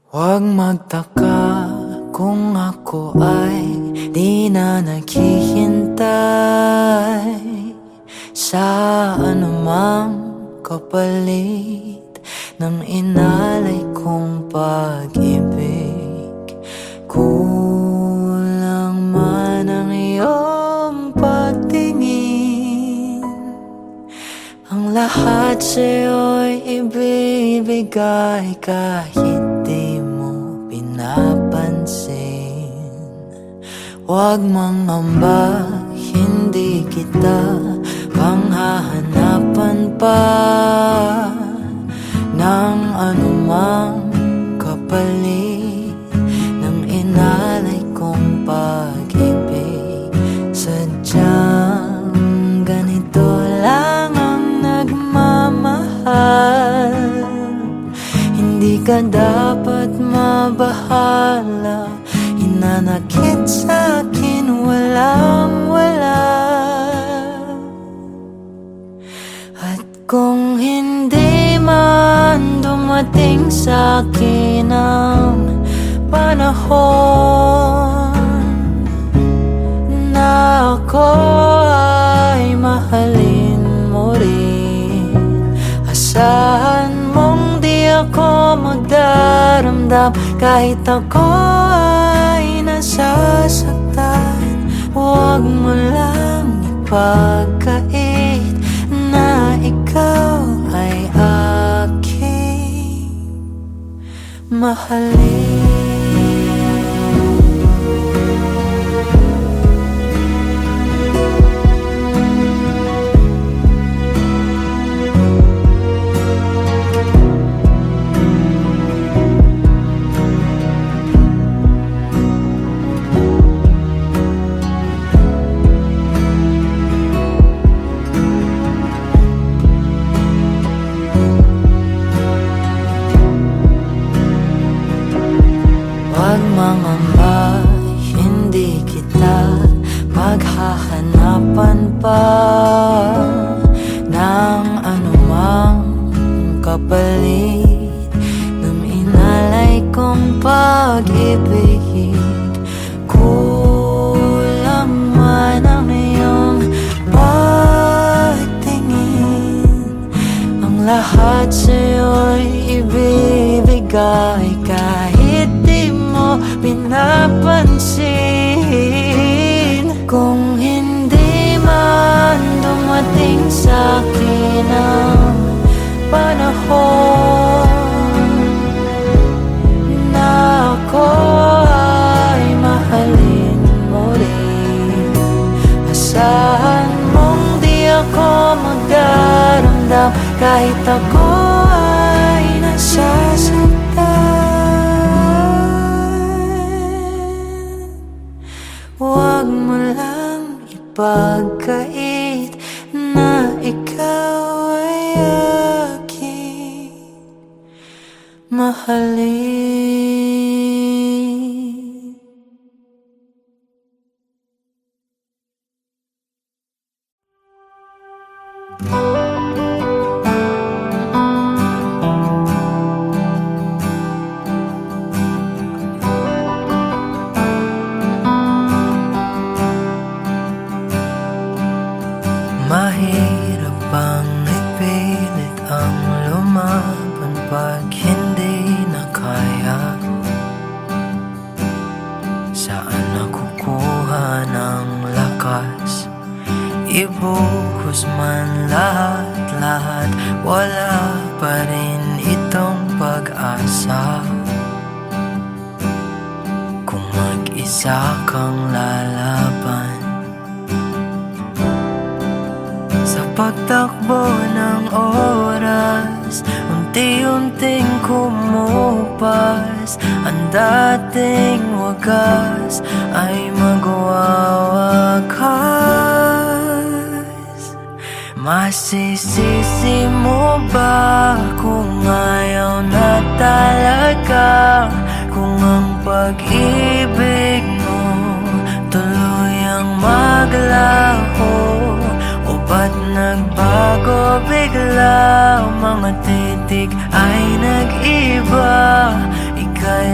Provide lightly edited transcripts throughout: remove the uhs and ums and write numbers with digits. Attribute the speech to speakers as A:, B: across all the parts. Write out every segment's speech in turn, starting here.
A: Huwag magtaka kung ako ay di na naghihintay sa anumang kapalit ng inalay kong pag-ibig. Kulang man ang iyong pagtingin, ang lahat sa'yo'y ibibigay kahit di mo pinapansin. Huwag mangamba, hindi kita panghahanapan pa ng anumang kapalit ng inalay kong pag-ibig. Sadyang ganito lang ang nagmamahal, hindi ka dapat mabahala. Hinanakit sa'kin walang-wala, at kung hindi man dumating sa'kin ang panahon na ako ay mahalin mo rin, asahan mong di ako magdaramdam kahit ako ay nasasaktan. Huwag mo lang ipagkait na ikaw ay aking mahalin. Huwag mangamba, hindi kita paghahanapan pa ng anumang kapalit ng inalay kong pag-ibig. Kulang man ang iyong pagtingin, ang lahat sa'yo'y ibibigay kahit di mo pinapansin. Kung hindi man dumating sa'kin ang panahon na ako ay mahalin mo rin, asahan mong di ako magdaramdam kahit ako ay nasasaktan. Huwag mo lang ipagkait na ikaw ay aking mahalin. Mahirap bang ipilit ang lumaban pag hindi na kaya? Saan nakukuha ng lakas? Ibuhos man lahat-lahat, wala pa rin itong pag-asa. Kung mag-isa kang lalaban sa pagtakbo ng oras, unti-unting kumupas, ang dating wagas ay magwawakas. Masisisi mo ba kung ayaw na talaga? Kung ang pag-ibig mo tuluyang maglaho, o ba't nagbago bigla? Mga titik ay nag-iba, ika'y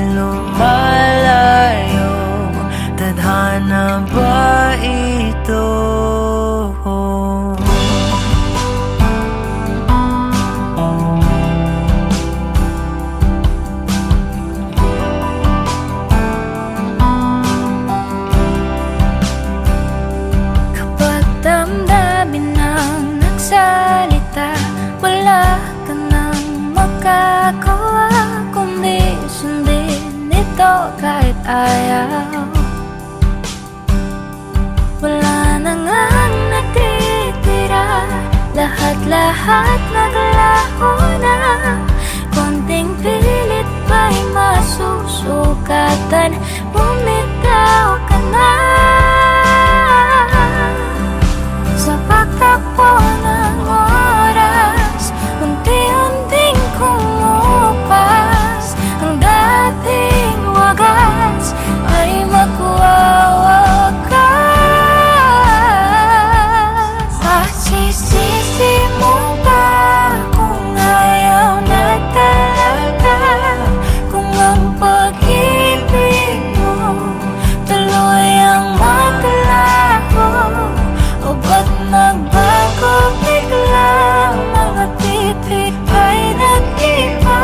B: ayaw. Wala na ngang natitira, lahat-lahat naglaho na. Konting pilit ba'y masusukatan, bumitaw ka na. Sa pagtakbo ng oras, unti-unting kumupas. Ang dating wagas ay magwawakas. Masisisi mo ba kung ayaw na talaga? Kung ang pag-ibig mo tuluyang maglaho, o ba't nagbago bigla? Mga titik ay nag-iba,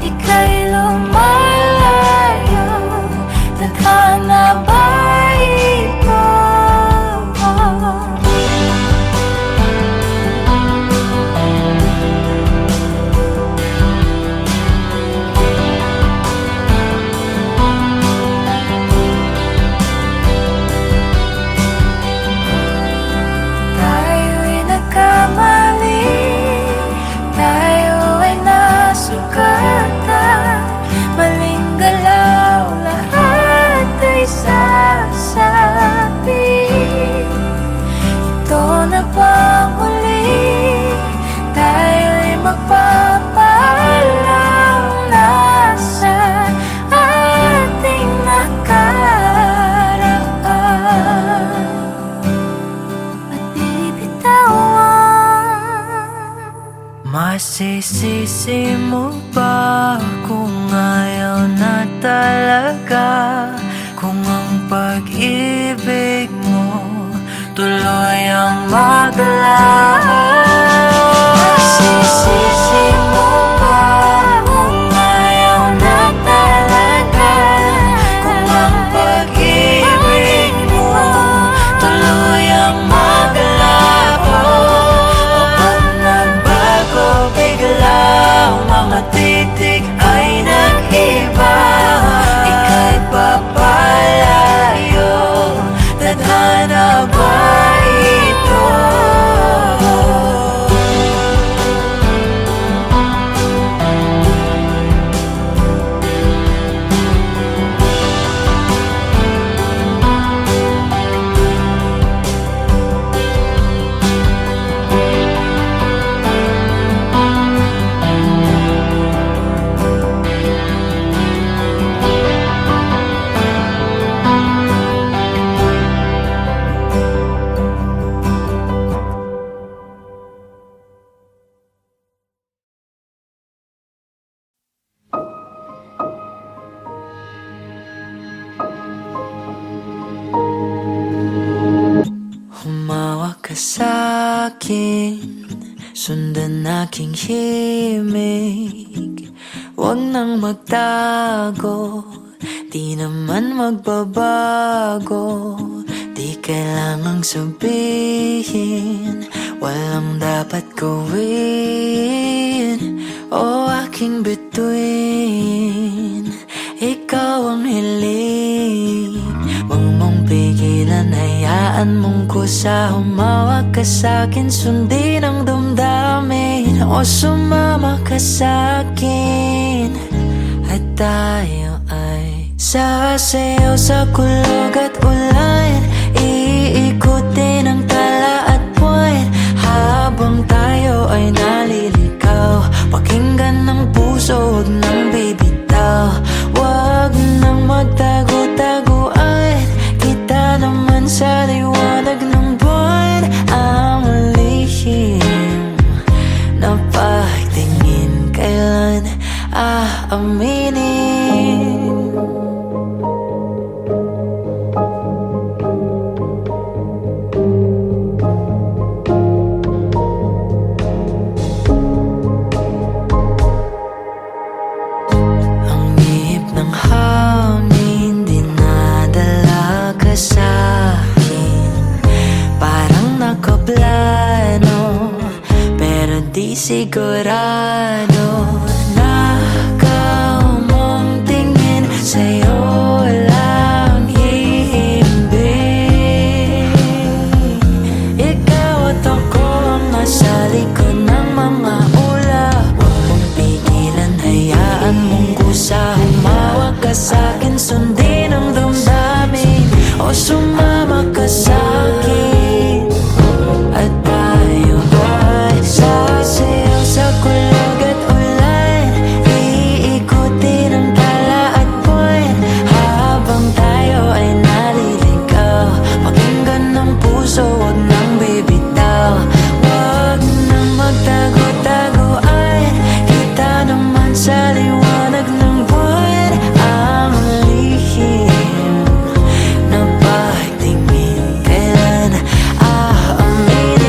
B: ika'y lumalayo. Tadhana ba ito? Tayo'y nagkamali, tayo ay nasugatan. Maling galaw, lahat ay sasabi. Ito na bang huli? Tayo'y magpapaalam na sa ating nakaraan at bibitawan.
A: Masisisi mo ba kung ayaw na talaga? Kung ang pag-ibig mo tuluyang maglaho? Masisisi mo ba kung ayaw na talaga? Kung ang pag-ibig mo tuluyang maglaho? O ba't nagbago bigla? Mga titik ay nag-iba, ika'y papalayo. Tadhana ba ito? Humawak ka sa'kin, sundan aking himig. Huwag nang magtago, di naman magbabago. Di kailangang sabihin, walang dapat gawin. O aking bituin, ikaw ang hiling. Huwag mong pigilan, hayaan mong kusa. Humawak ka sa'kin, sundin ang damdamin. O sumama ka sa'kin, at tayo ay sasayaw sa kulog at ulan. Iikutin ang tala at buwan, habang tayo ay naliligaw. Pakinggan ng puso, huwag nang bibitaw. Huwag nang magtago-taguan, kita naman sa liwanag ng buwan. Ang lihim na pagtingin, kailan aaminin? Ang ihip ng hangin dinadala ka sa'kin, parang nakaplano pero di sigurado. Nakaw mong tingin, sa'yo'y kusa, humawak ka sa'kin, sundin ang damdamin, o sumama ka sa'kin. At tayo ay sasayaw sa kulog at ulan, iikutin ang tala at buwan, habang tayo ay naliligaw. Pakinggan ng puso, huwag nang bibitaw, huwag nang magtago-taguan. Kita naman sa liwanag ng buwan ang lihim na pagtingin. Kailan aaminin?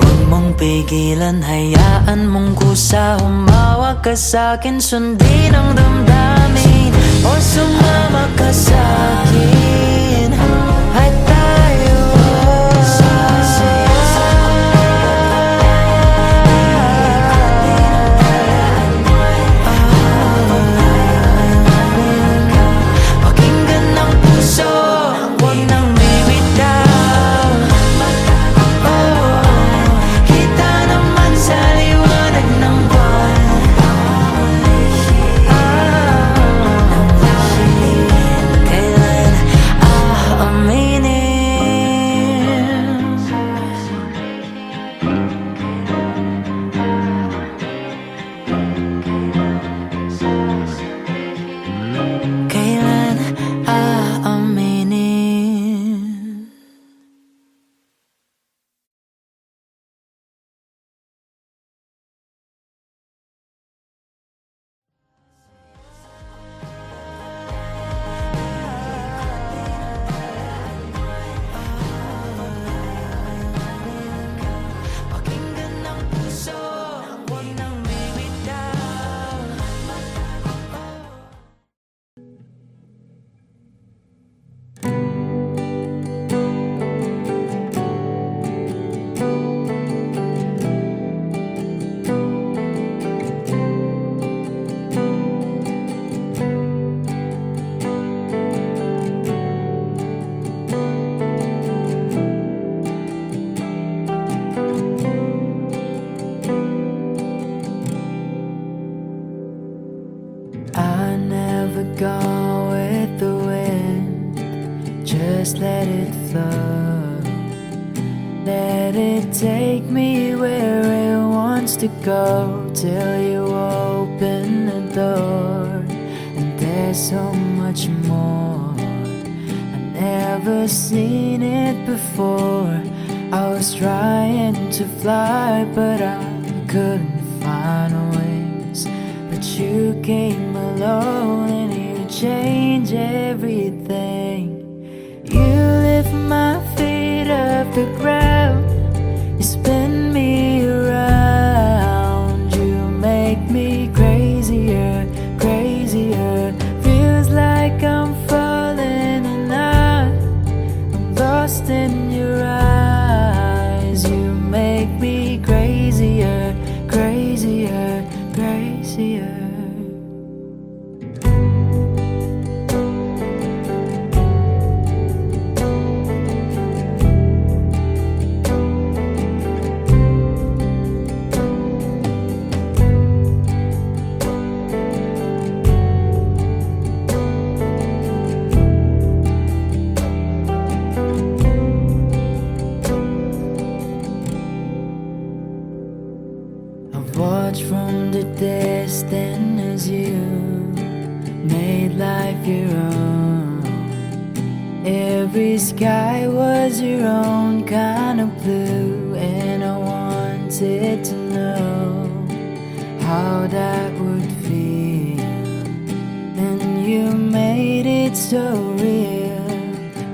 A: Huwag mong pigilan, hayaan mong kusa, humawak ka sa'kin, sundin ang damdamin, o sumama ka sa'kin. At tayo sasayaw sa pakinggan ng puso, huwag nang bibitaw. Kita naman sa liwanag ng buwan kailan aaminin? Kailan aaminin? Pakinggan ng puso, huwag nang bibitaw. I never go with the wind, just let it flow. Let it take me where it wants to go, till you open the door. And there's so much more, I've never seen it before. I was trying to fly, but I couldn't find wings. But you came along and you changed everything. You lift my feet off the ground, you spin me around, you make me crazier, crazier. Feels like I'm falling and I'm lost in your eyes. You make me crazier, crazier, crazier. Watch from the distance as you made life your own. Every sky was your own kind of blue, and I wanted to know how that would feel. And you made it so real.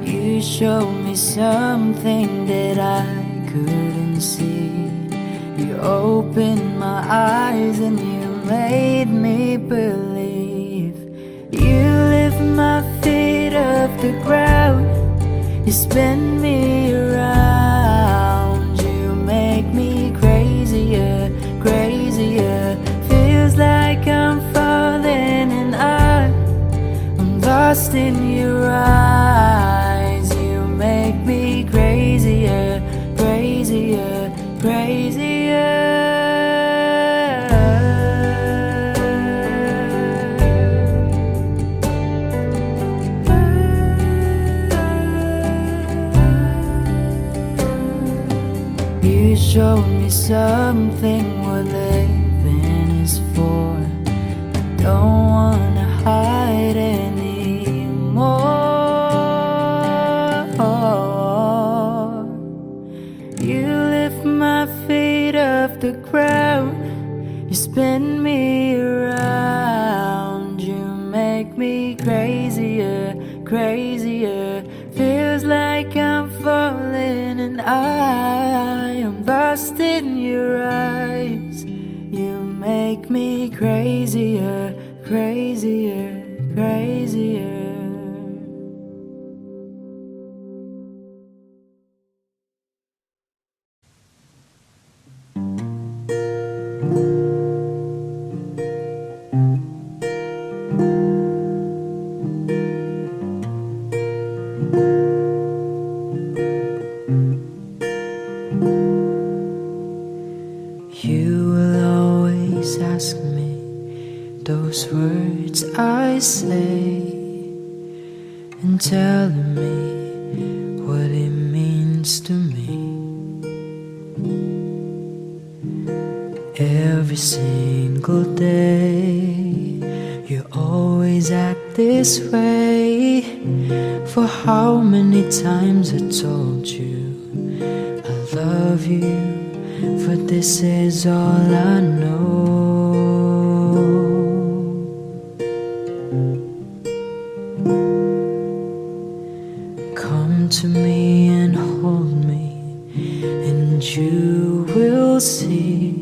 A: You showed me something that I couldn't see. You opened my eyes and you made me believe. You lift my feet the ground. You spin me around. You make me crazier, crazier. Feels like I'm falling and I'm lost in your eyes. You make me crazier, crazier, crazier. You showed me something what living is for. Don't wanna hide anymore. You lift my feet off the ground. You spin me around. You make me crazier, crazier. Feels like I'm falling and I am lost in your eyes. You make me crazier, crazier, crazier. You will always ask me those words I say, and telling me what it means to me. Every single day you always act this way. For how many times I told you I love you, for this is all I know. Come to me and hold me, and you will see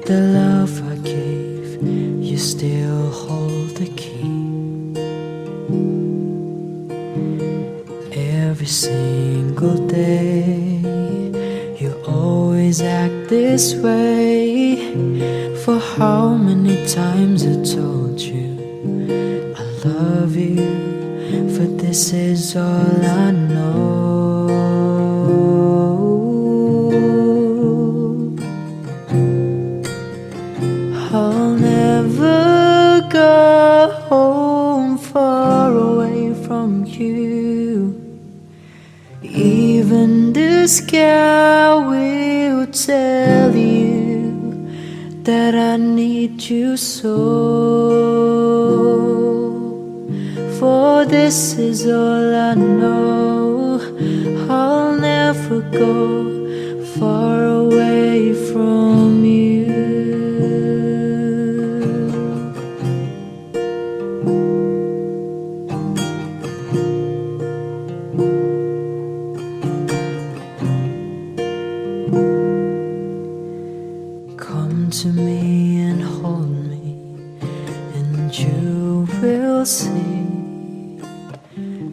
A: the love I gave, you still hold the key. Every single day you always act this way. For how many times I told you I love you, for this is all I know. I'll never go home far away from you. Even the sky will tell you that I need you so. For this is all I know. I'll never go far away from you. Come to me and hold me, and you will see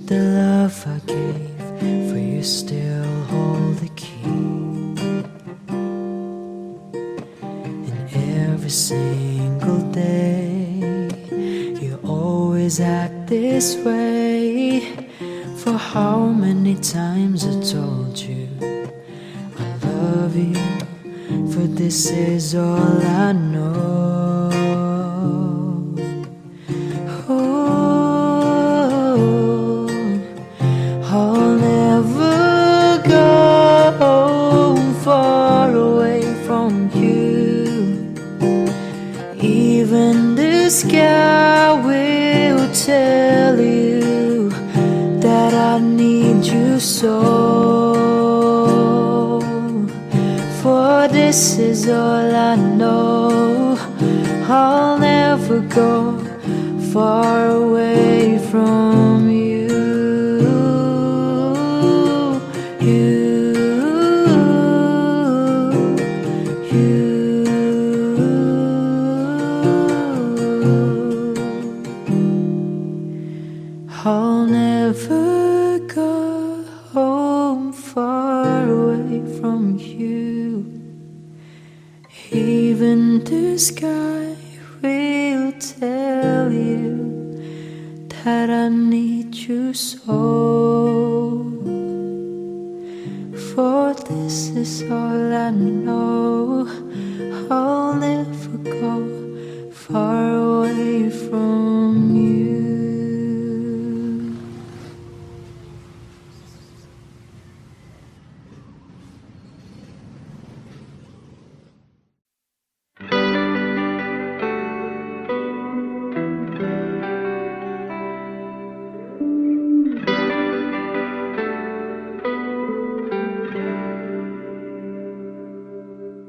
A: the love I gave, for you still hold the key. And every single day you always act this way. For how many times I told you I love you, for this is all I know. Oh, I'll never go far away from you. Even the sky will tell you that I need you so. For this is all I know. I'll never go far away from you. I'll never go home far away from you. Even the sky will tell you that I need you so. For this is all I know. I'll never go far away from you.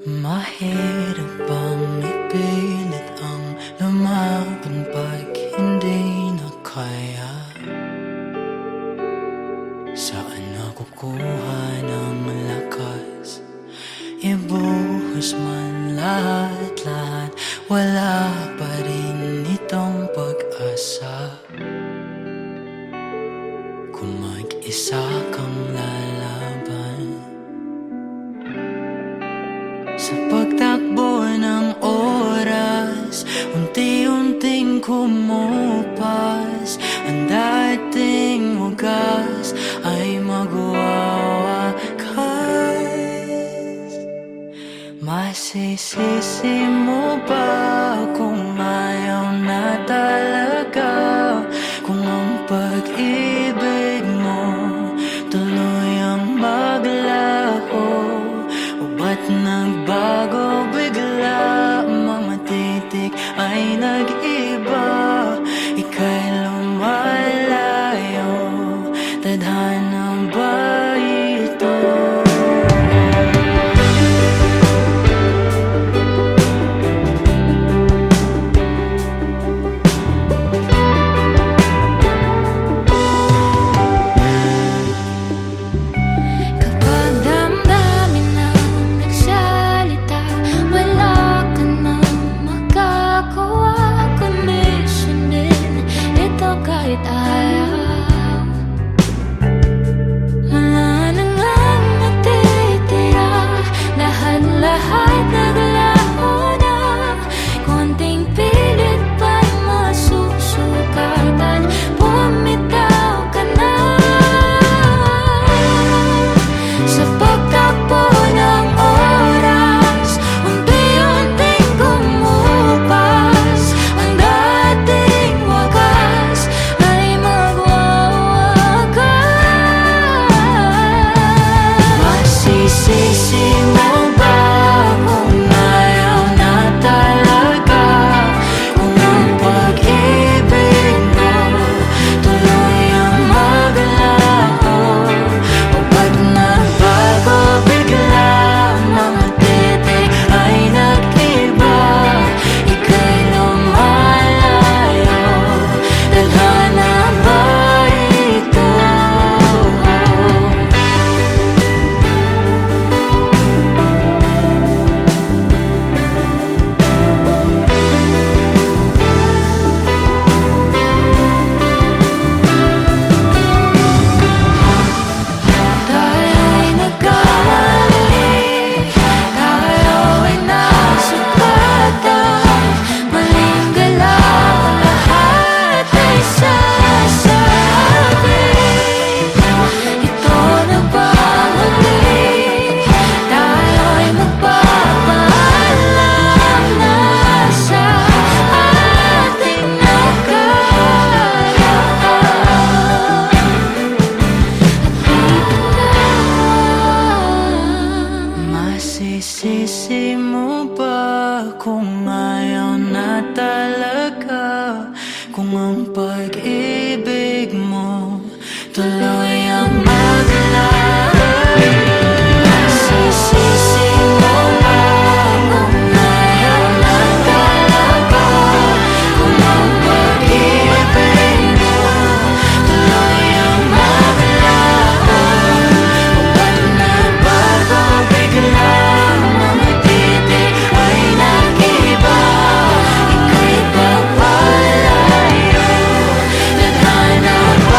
A: Mahirap bang ipilit ang lumaban pag hindi na kaya? Saan nakukuha ng lakas? Ibuhos man lahat-lahat, wala pa rin itong pag-asa. Kung mag-isa kang lalaban sa pagtakbo ng oras, unti-unting kumupas. Ang dating wagas ay magwawakas. Masisisi mo ba kung ayaw na talaga? Kung ang pag-ibig mo tuluyang maglaho, o ba't nagbago bigla? Mamatitik ay nag-iba, ika'y lumalayo. Tadhana ba ito? Masisisi mo ba kung ayaw na talaga? Kung ang pag-ibig mo tuloy ang maglaho? Masisisi mo ba kung ayaw na talaga? Kung ang pag-ibig mo tuloy ang maglaho? O ba't nagbago bigla? Ika'y pagpalayo, tadhana ba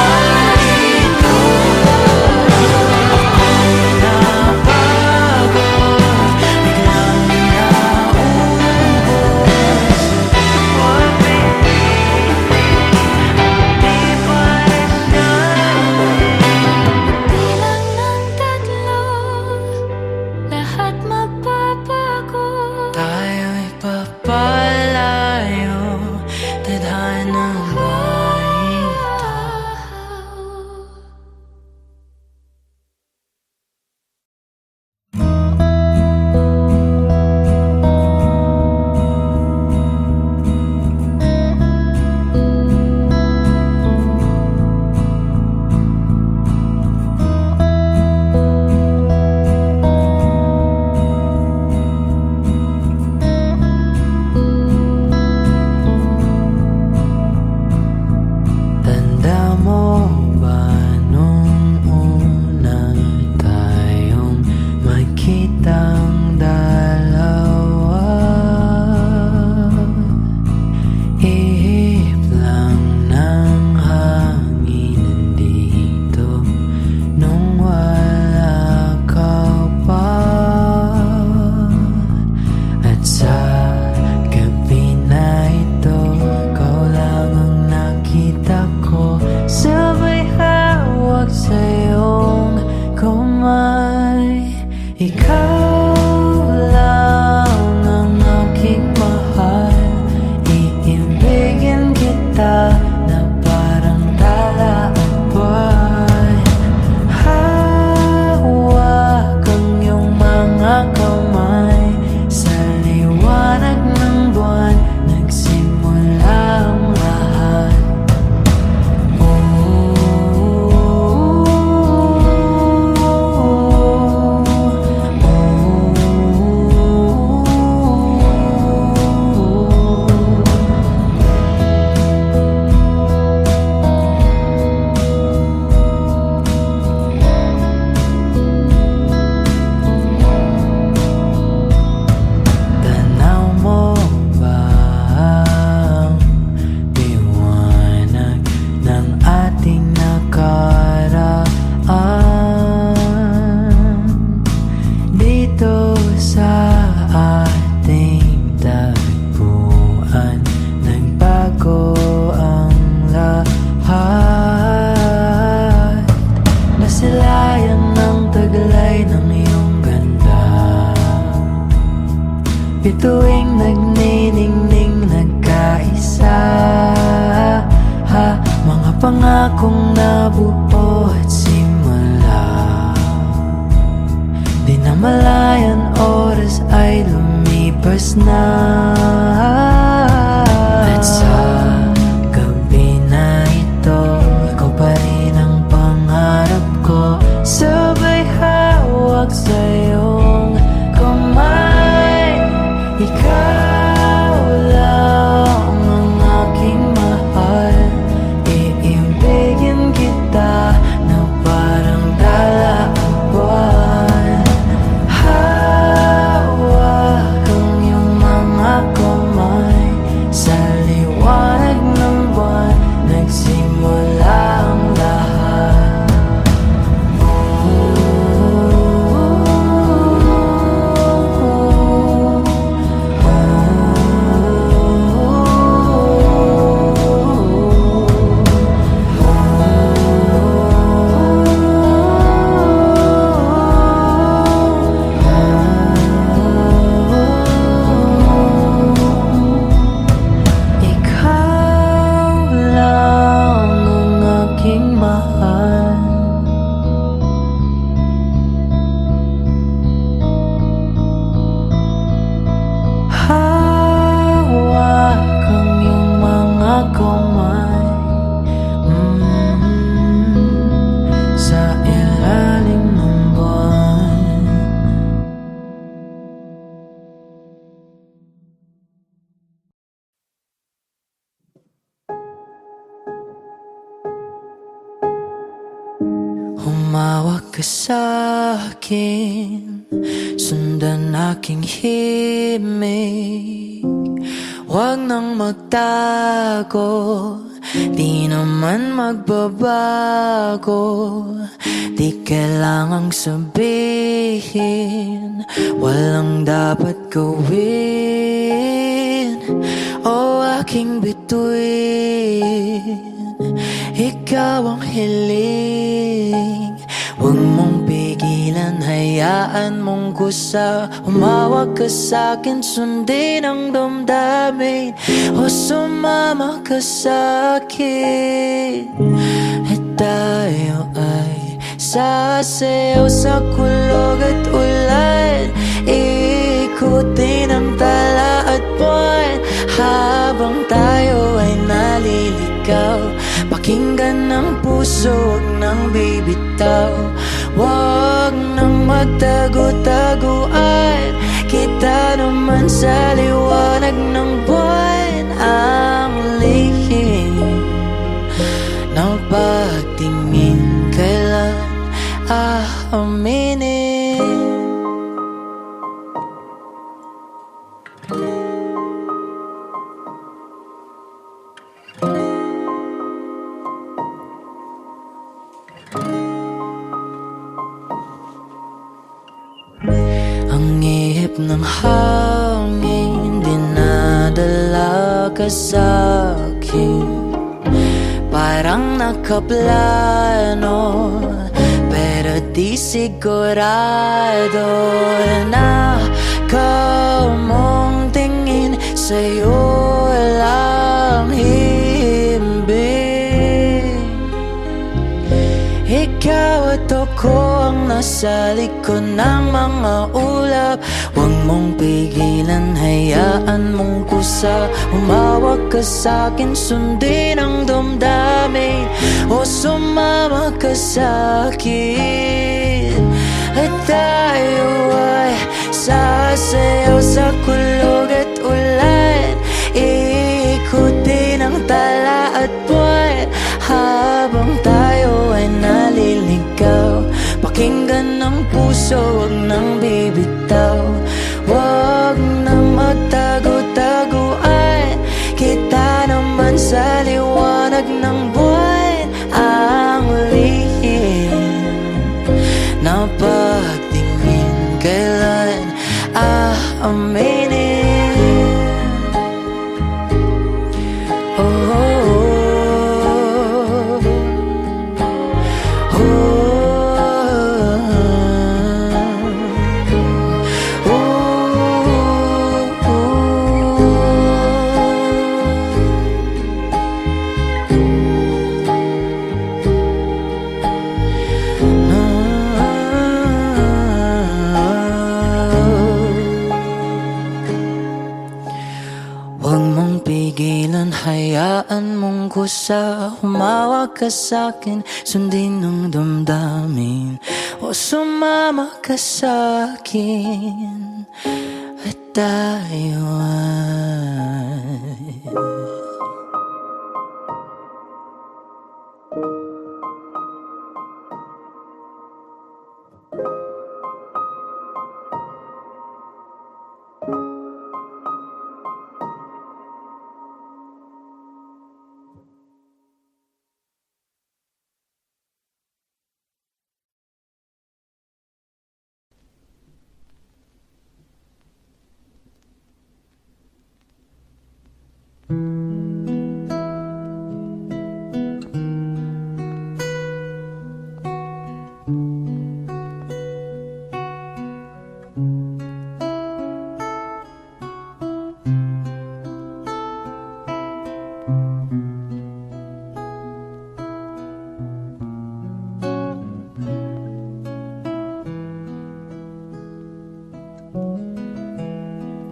A: pangakong nabuo at simula. Di na malayan oras ay lumipas na. At sa gabi na ito, ikaw pa rin ang pangarap ko. Sabay hawak sa iyong kamay. Ikaw lang ang aking mahal. Iibigin kita na parang dala ang buwan. Hawak ang iyong mga kamay. Sa liwanag ng buwan nagsimula ang lahat. Ikaw lang ang aking mahal. Hawak ang iyong mga kamay, sa ilalim ng buwan. Humawak ka sa'kin, sundan aking himig. Huwag nang magtago, di naman magbabago. Di kailangang sabihin, walang dapat gawin. O aking bituin, ikaw ang hiling. Huwag mong pigilan, hayaan mong kusa. Humawak ka sa'kin, sundin ang damdamin. O sumama ka sa'kin, at tayo ay sasayaw sa kulog at ulan. Ikutin ang tala at buwan, habang tayo ay naliligaw. Pakinggan ng puso, huwag nang bibitaw. Huwag nang magtago-taguan, kita naman sa liwanag ng buwan. Ang lihim ng pagtingin, kailan aaminin? Ang ihip ng hangin, dinadala ka sa'kin. Parang nakaplano, pero di sigurado na mong tingin sa'yo lang himbing. Ikaw at ako ang nasa likod ng mga ulap. Huwag mong pigilan, hayaan mong kusa. Humawak ka sa'kin, sundin ang damdamin. O sumama ka sa'kin, at tayo ay sasayaw sa kulog at ulan. Ikutin ang tala at buwan, habang tayo ay naliligaw. Pakinggan ng puso, huwag nang bibitaw. Huwag nang magtago-taguan, kita naman sa liwanag ng buwan. Ang lihim na pagtingin, kailan aaminin? Oh, oh, oh, oh, oh, oh. kusa, humawak ka sa'kin, sundin ang damdamin, o sumama ka sa'kin at tayo ay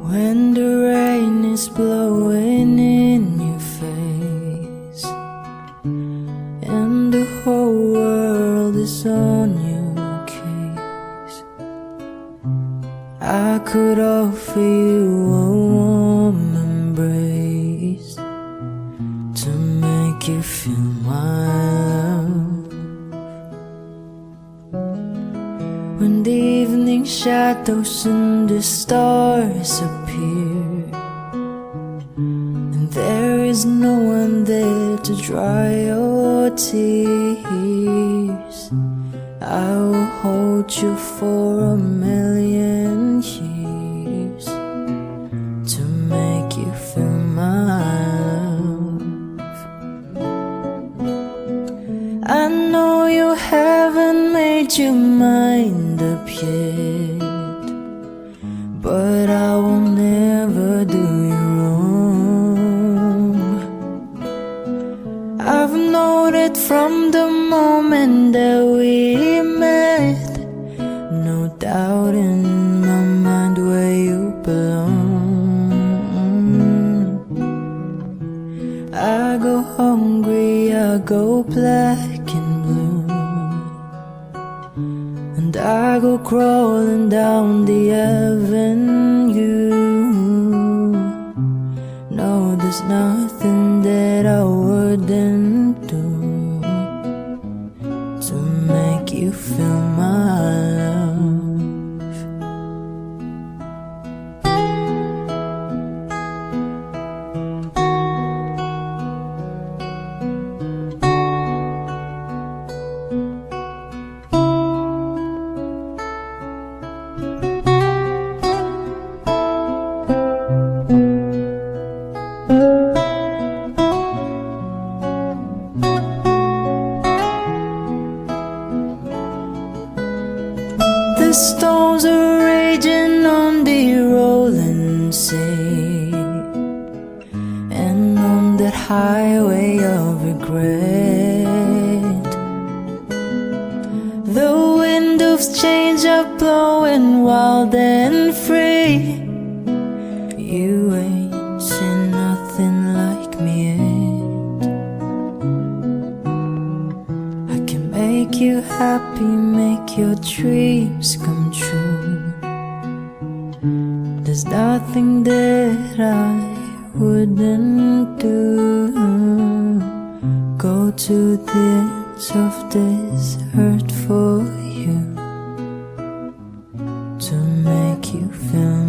A: when the rain is blowing in your face and the whole world is on your case, I could offer you a warm embrace to make you feel my love. When the evening shadows and the stars appear, and there is no one there to dry your tears, I will hold you for a million years to make you feel my love. I know you haven't made your mind up yet, but I will never do you wrong. I've known it from the moment that we met, no doubt in my mind where you belong. I go hungry, I go black and blue, and I go crawling down the avenue. No, there's nothing that I wouldn't do to make you feel my love. The storms are raging on the rolling sea, and on that highway of regret, the wind of change are blowing wild and free. You ain't seen nothing like me yet. I can make you happy, make your dreams come true. There's nothing that I wouldn't do. Go to the ends of this earth for you to make you feel